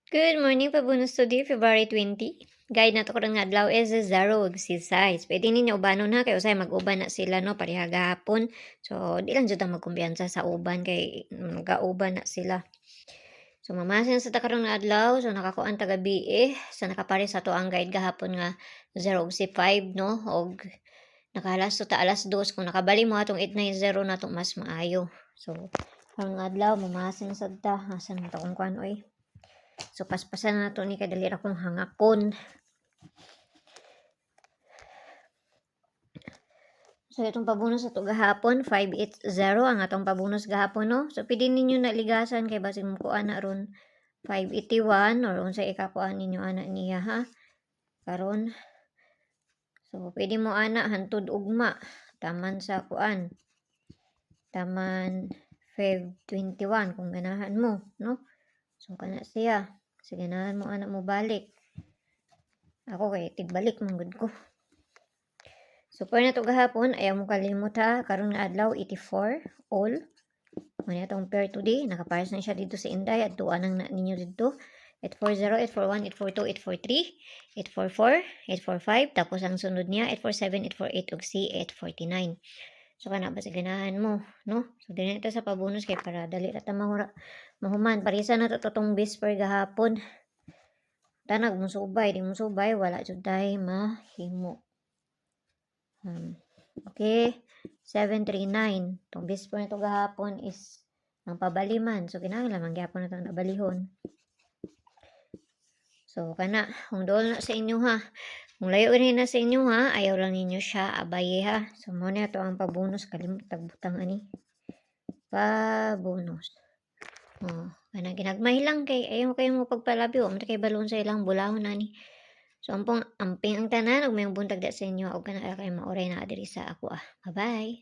Good morning, Pabunus Studio, February 20. Guide na to ko nga adlaw is 0 exercise. Pwede ninyo ubanon ha, kay usay mag-uban na sila no, pareha gahapon. So, di lang jud ta magkumbiyansa sa uban kay mag-uban na sila. So, mamasin sa takarong na adlaw, so nakakuan ta gabi sa nakapare sa to ang guide gahapon nga 0 og si 5 no, og nakahalas to ta alas 2 kung nakabali mo atong 890 na to mas maayo. So, karong adlaw mamasin sa ta, asan mo ta kung kuan oy. So, paspasan na to ni kadali ra kong hangakon. So, itong pabunus sa ito gahapon, 580 ang atong pabunus gahapon, no? So, pwede ninyo naligasan kay basig mo kuan na ron 581 or unsa ikakuan ninyo ana niya, ha? Karon. So, pwede mo ana hantud ugma. Taman sa kuan. Taman 521 kung ganahan mo, no? So, kana siya. Kasi ganahan mo ana mo balik. Ako kay tigbalik mong good ko. So, for na to gahapon, ayaw mo kalimot ha. Karon nga adlaw, 84, all. Muna itong pair today. Nakapares na siya dito sa Inday. At tuwa nang na ninyo dito. 840, 841, 842, 843, 844, 845. Tapos ang sunod niya, 847, 848, ug si 849. So, kana ba sa ganahan mo, no? So, din ito sa pabonus kay para dali na mahuman. Parisa na ito itong bisper gahapon. Tanag mo subay, di mo subay, wala jud tayo mahimo. Okay, 739. Itong bispo na ito gahapon is ang pabaliman. So, kinahanglan man gyapon na itong nabalihon. So, kana, kung doon na sa inyo ha. Kung layo rin na sa inyo ha, ayaw lang ninyo siya abaye ha. So, muna ito ang pabonus. Kalimut, tagbutang ani. Pabonus. Oh, kana ginagmay lang kay ayaw kayo mo pagpalabi. Huwag kay balon sa ilang bulahon na ni. So, amping ang tanan, ug may buntag da sa inyo, og kana kayo mauray na diri sa ako. Bye-bye.